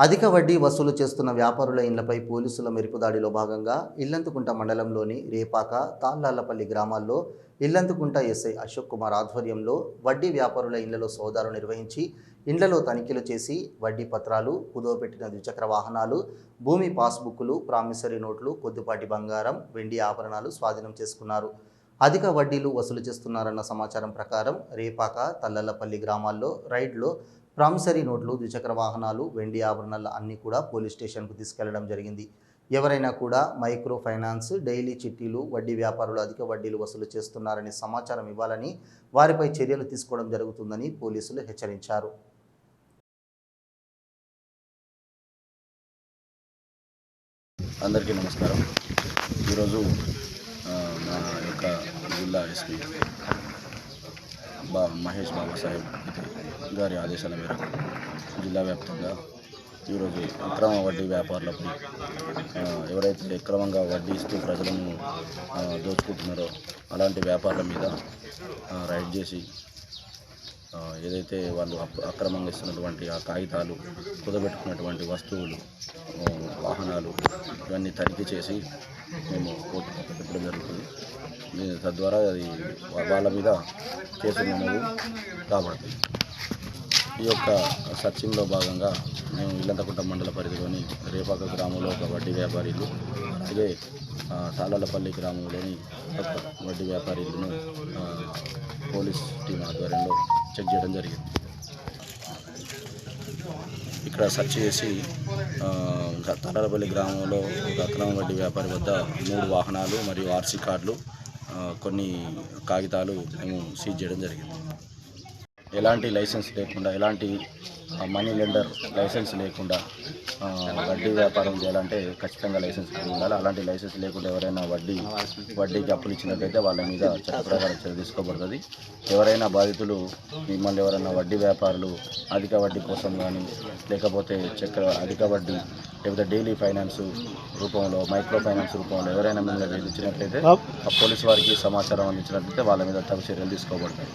అధిక వడ్డీ వసూలు చేస్తున్న వ్యాపారుల ఇళ్లపై పోలీసుల మెరుపుదాడిలో భాగంగా ఇల్లంతకుంట మండలంలోని రేపాక, తాళ్లాళ్లపల్లి గ్రామాల్లో ఇల్లంతకుంట ఎస్ఐ అశోక్ కుమార్ ఆధ్వర్యంలో వడ్డీ వ్యాపారుల ఇళ్లలో సోదాలు నిర్వహించి ఇండ్లలో తనిఖీలు చేసి వడ్డీ పత్రాలు, కుదవపెట్టిన ద్విచక్ర వాహనాలు, భూమి పాస్బుక్లు, ప్రామిసరీ నోట్లు, కొద్దిపాటి బంగారం, వెండి ఆభరణాలు స్వాధీనం చేసుకున్నారు. అధిక వడ్డీలు వసూలు చేస్తున్నారన్న సమాచారం ప్రకారం రేపాక, తల్లలపల్లి గ్రామాల్లో రైడ్లో ప్రామిసరీ నోట్లు, ద్విచక్ర వాహనాలు, వెండి ఆభరణాలు అన్నీ కూడా పోలీస్ స్టేషన్కు తీసుకెళ్లడం జరిగింది. ఎవరైనా కూడా మైక్రో ఫైనాన్స్, డైలీ చిట్టీలు, వడ్డీ వ్యాపారులు అధిక వడ్డీలు వసూలు చేస్తున్నారని సమాచారం ఇవ్వాలని, వారిపై చర్యలు తీసుకోవడం జరుగుతుందని పోలీసులు హెచ్చరించారు. అందరికీ నమస్కారం. ఈరోజు మా యొక్క జిల్లా ఎస్పీ మహేష్ బాబాసాహెబ్ గారి ఆదేశాల మేరకు జిల్లా వ్యాప్తంగా ఈరోజు అక్రమ వడ్డీ వ్యాపారులపై ఎవరైతే అక్రమంగా వడ్డీ ఇస్తూ ప్రజలను దోచుకుంటున్నారో అలాంటి వ్యాపారుల మీద రైడ్ చేసి ఏదైతే వాళ్ళు అక్రమంగా ఇస్తున్నటువంటి ఆ కాగితాలు, కుదబెట్టుకున్నటువంటి వస్తువులు, వాహనాలు ఇవన్నీ తనిఖీ చేసి మేము కోర్టుకు పెట్టడం జరుగుతుంది. తద్వారా అది వాళ్ళ మీద కేసు నమోదు కాబడుతుంది. ఈ యొక్క సర్చింగ్లో భాగంగా మేము ఇల్లంతకుంట మండల పరిధిలోని రేపాక గ్రామంలో ఒక వడ్డీ వ్యాపారీలు, అలాగే తాళాలపల్లి గ్రామంలోని ఒక వడ్డీ వ్యాపారీలను పోలీస్ టీం ఆధ్వర్యంలో చెక్ చేయడం జరిగింది. ఇక్కడ సెర్చ్ చేసి తాళాలపల్లి గ్రామంలో ఒక అక్రమ వడ్డీ వ్యాపారి వద్ద 3 వాహనాలు మరియు ఆర్సీ కార్డులు, కొన్ని కాగితాలు మేము సీజ్ చేయడం జరిగింది. ఎలాంటి లైసెన్స్ లేకుండా, ఎలాంటి మనీ లెండర్ లైసెన్స్ లేకుండా వడ్డీ వ్యాపారం చేయాలంటే ఖచ్చితంగా లైసెన్స్ ఉండాలి. అలాంటి లైసెన్స్ లేకుండా ఎవరైనా వడ్డీకి అప్పులు ఇచ్చినట్లయితే వాళ్ళ మీద చట్టప్రకారం చర్య తీసుకోబడుతుంది. ఎవరైనా బాధితులు మిమ్మల్ని ఎవరైనా వడ్డీ వ్యాపారులు అధిక వడ్డీ కోసం కానీ, లేకపోతే అధిక వడ్డీ, లేకపోతే డైలీ ఫైనాన్స్ రూపంలో, మైక్రో ఫైనాన్స్ రూపంలో ఎవరైనా మిమ్మల్ని వేధించినట్లయితే పోలీసు వారికి సమాచారం అందించినట్లయితే వాళ్ళ మీద తగు చర్యలు తీసుకోబడతాయి.